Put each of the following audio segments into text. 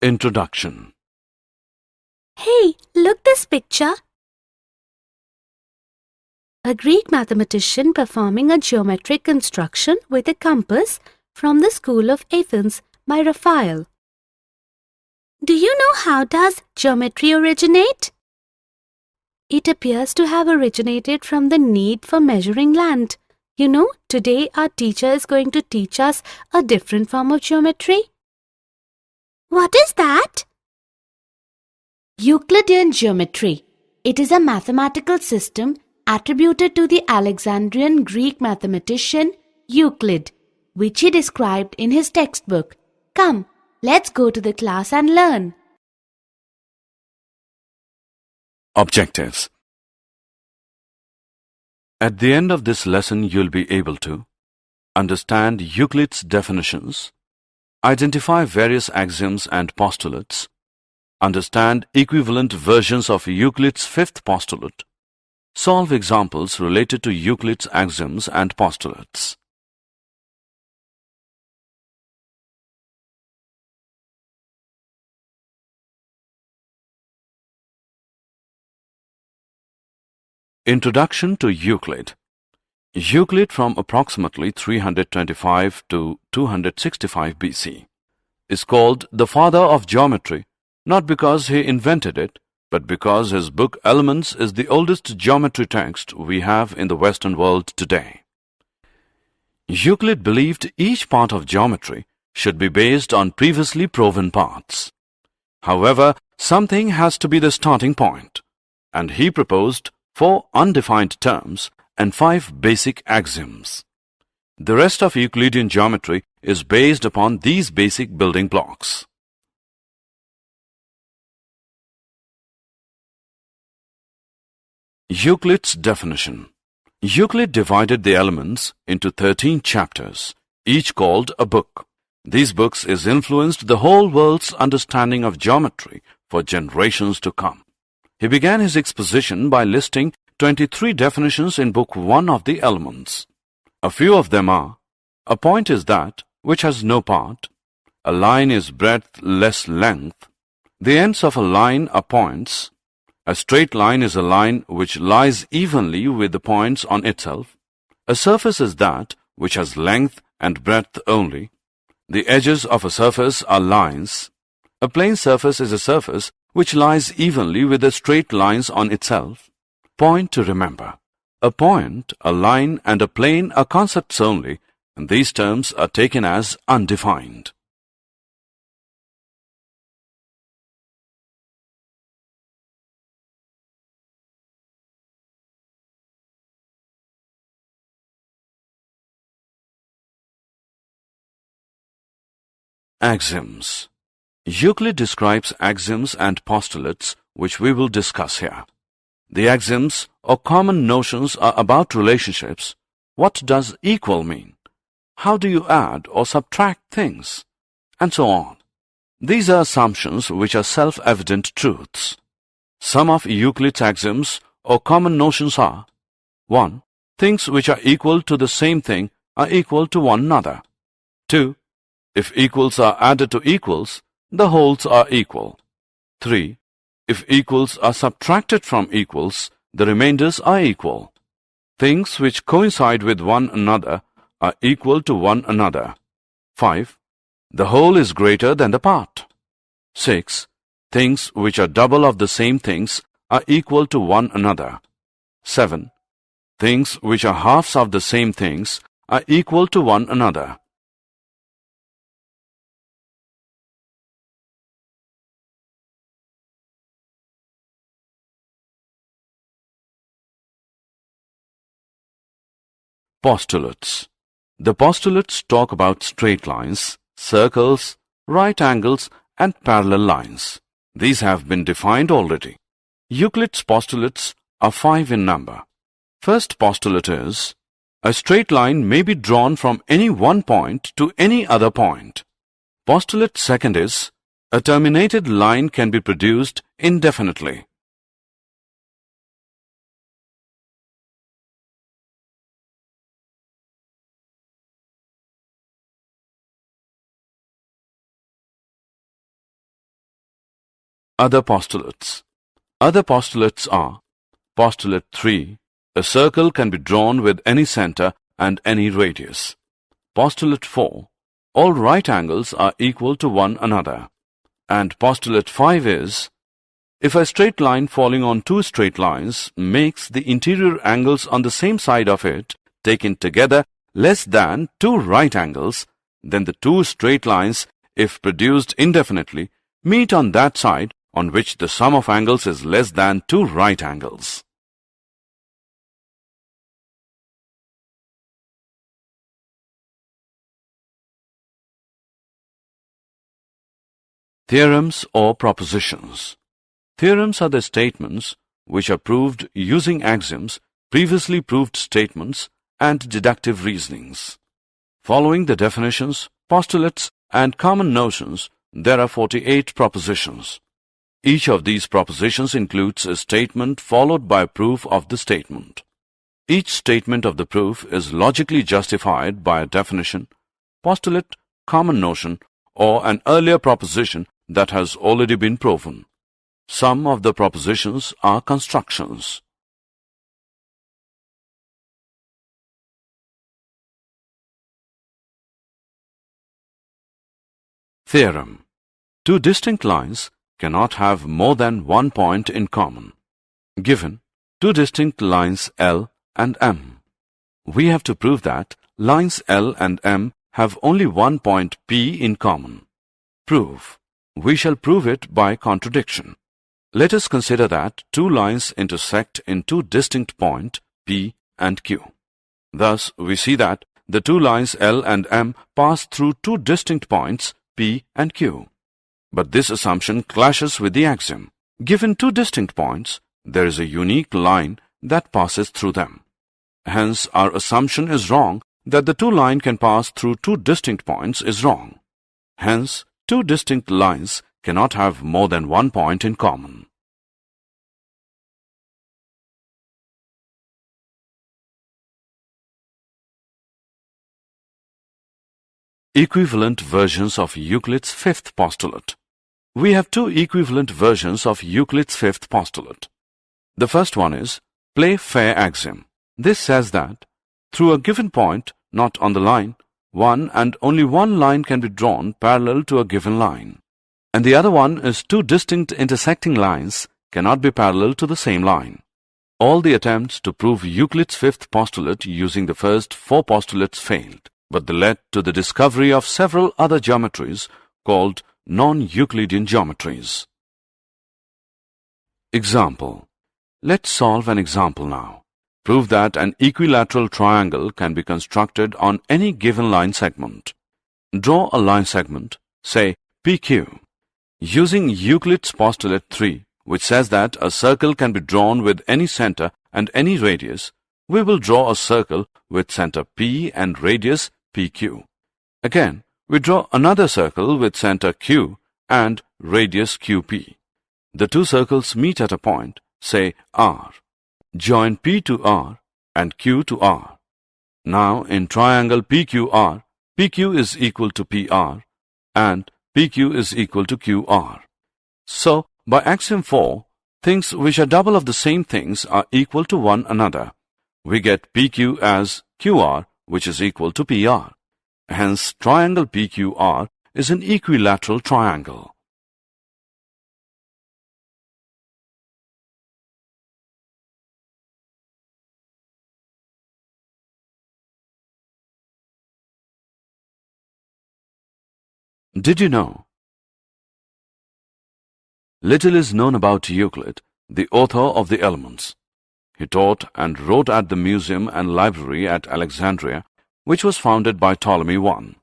Introduction. Hey, look this picture. A Greek mathematician performing a geometric construction with a compass from the School of Athens by Raphael. Do you know how does geometry originate? It appears to have originated from the need for measuring land. You know, today our teacher is going to teach us a different form of geometry. What is that? Euclidean geometry. It is a mathematical system attributed to the Alexandrian Greek mathematician Euclid, which he described in his textbook. Come, let's go to the class and learn. Objectives. At the end of this lesson, you'll be able to understand Euclid's definitions, identify various axioms and postulates, understand equivalent versions of Euclid's fifth postulate, solve examples related to Euclid's axioms and postulates. Introduction to Euclid. Euclid, from approximately 325 to 265 BC, is called the father of geometry, not because he invented it, but because his book Elements is the oldest geometry text we have in the Western world today. Euclid believed each part of geometry should be based on previously proven parts. However, something has to be the starting point, and he proposed 4 undefined terms and 5 basic axioms. The rest of Euclidean geometry is based upon these basic building blocks. Euclid's definition. Euclid divided the elements into 13 chapters, each called a book. These books has influenced the whole world's understanding of geometry for generations to come. He began his exposition by listing 23 definitions in Book 1 of the Elements. A few of them are: a point is that which has no part, a line is breadth less length, the ends of a line are points, a straight line is a line which lies evenly with the points on itself, a surface is that which has length and breadth only, the edges of a surface are lines, a plane surface is a surface which lies evenly with the straight lines on itself. Point to remember: a point, a line, and a plane are concepts only, and these terms are taken as undefined. Axioms. Euclid describes axioms and postulates, which we will discuss here. The axioms or common notions are about relationships. What does equal mean? How do you add or subtract things? And so on. These are assumptions which are self-evident truths. Some of Euclid's axioms or common notions are: 1. Things which are equal to the same thing are equal to one another. 2. If equals are added to equals, the wholes are equal. 3. If equals are subtracted from equals, the remainders are equal. Things which coincide with one another are equal to one another. 5. The whole is greater than the part. 6. Things which are double of the same things are equal to one another. 7. Things which are halves of the same things are equal to one another. Postulates. The postulates talk about straight lines, circles, right angles, and parallel lines. These have been defined already. Euclid's postulates are 5 in number. First postulate is: a straight line may be drawn from any one point to any other point. Postulate second is: a terminated line can be produced indefinitely. Other postulates. Other postulates are: Postulate 3. A circle can be drawn with any center and any radius. Postulate 4. All right angles are equal to one another. And postulate 5 is: if a straight line falling on two straight lines makes the interior angles on the same side of it, taken together, less than two right angles, then the two straight lines, if produced indefinitely, meet on that side on which the sum of angles is less than two right angles. Theorems or propositions. Theorems are the statements which are proved using axioms, previously proved statements, and deductive reasonings. Following the definitions, postulates, and common notions, there are 48 propositions. Each of these propositions includes a statement followed by a proof of the statement. Each statement of the proof is logically justified by a definition, postulate, common notion, or an earlier proposition that has already been proven. Some of the propositions are constructions. Theorem. Two distinct lines cannot have more than one point in common. Given two distinct lines L and M, we have to prove that lines L and M have only one point P in common. Proof. We shall prove it by contradiction. Let us consider that two lines intersect in two distinct points P and Q. Thus, we see that the two lines L and M pass through two distinct points P and Q. But this assumption clashes with the axiom. Given two distinct points, there is a unique line that passes through them. Hence, our assumption is wrong that the two lines can pass through two distinct points is wrong. Hence, two distinct lines cannot have more than one point in common. Equivalent versions of Euclid's fifth postulate. We have two equivalent versions of Euclid's fifth postulate. The first one is play fair axiom. This says that through a given point, not on the line, one and only one line can be drawn parallel to a given line. And the other one is two distinct intersecting lines cannot be parallel to the same line. All the attempts to prove Euclid's fifth postulate using the first four postulates failed, but they led to the discovery of several other geometries called non-Euclidean geometries. Example. Let's solve an example now. Prove that an equilateral triangle can be constructed on any given line segment. Draw a line segment, say PQ. Using Euclid's postulate 3, which says that a circle can be drawn with any center and any radius, we will draw a circle with center P and radius PQ. Again, we draw another circle with center Q and radius QP. The two circles meet at a point, say R. Join P to R and Q to R. Now, in triangle PQR, PQ is equal to PR and PQ is equal to QR. So, by axiom 4, things which are double of the same things are equal to one another. We get PQ as QR, which is equal to PR. Hence, triangle PQR is an equilateral triangle. Did you know? Little is known about Euclid, the author of the Elements. He taught and wrote at the museum and library at Alexandria, which was founded by Ptolemy I.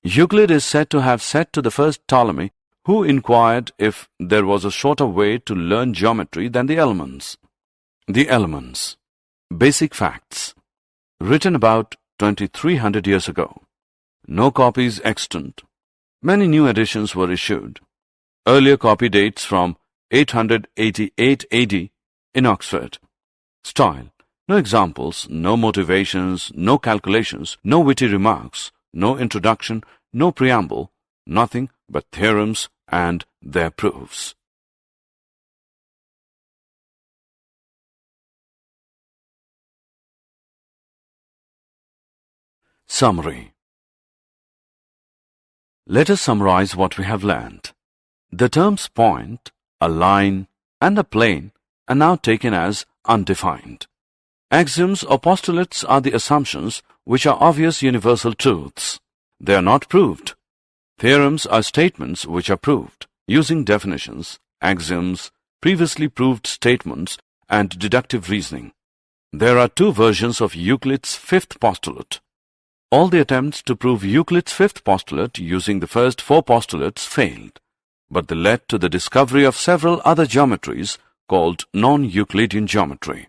Euclid is said to have said to the first Ptolemy, who inquired if there was a shorter way to learn geometry than the Elements. The Elements. Basic facts. Written about 2300 years ago. No copies extant. Many new editions were issued. Earlier copy dates from 888 AD in Oxford. Style. No examples, no motivations, no calculations, no witty remarks, no introduction, no preamble, nothing but theorems and their proofs. Summary. Let us summarize what we have learned. The terms point, a line, and a plane are now taken as undefined. Axioms or postulates are the assumptions which are obvious universal truths. They are not proved. Theorems are statements which are proved using definitions, axioms, previously proved statements, and deductive reasoning. There are two versions of Euclid's fifth postulate. All the attempts to prove Euclid's fifth postulate using the first four postulates failed, but they led to the discovery of several other geometries called non-Euclidean geometry.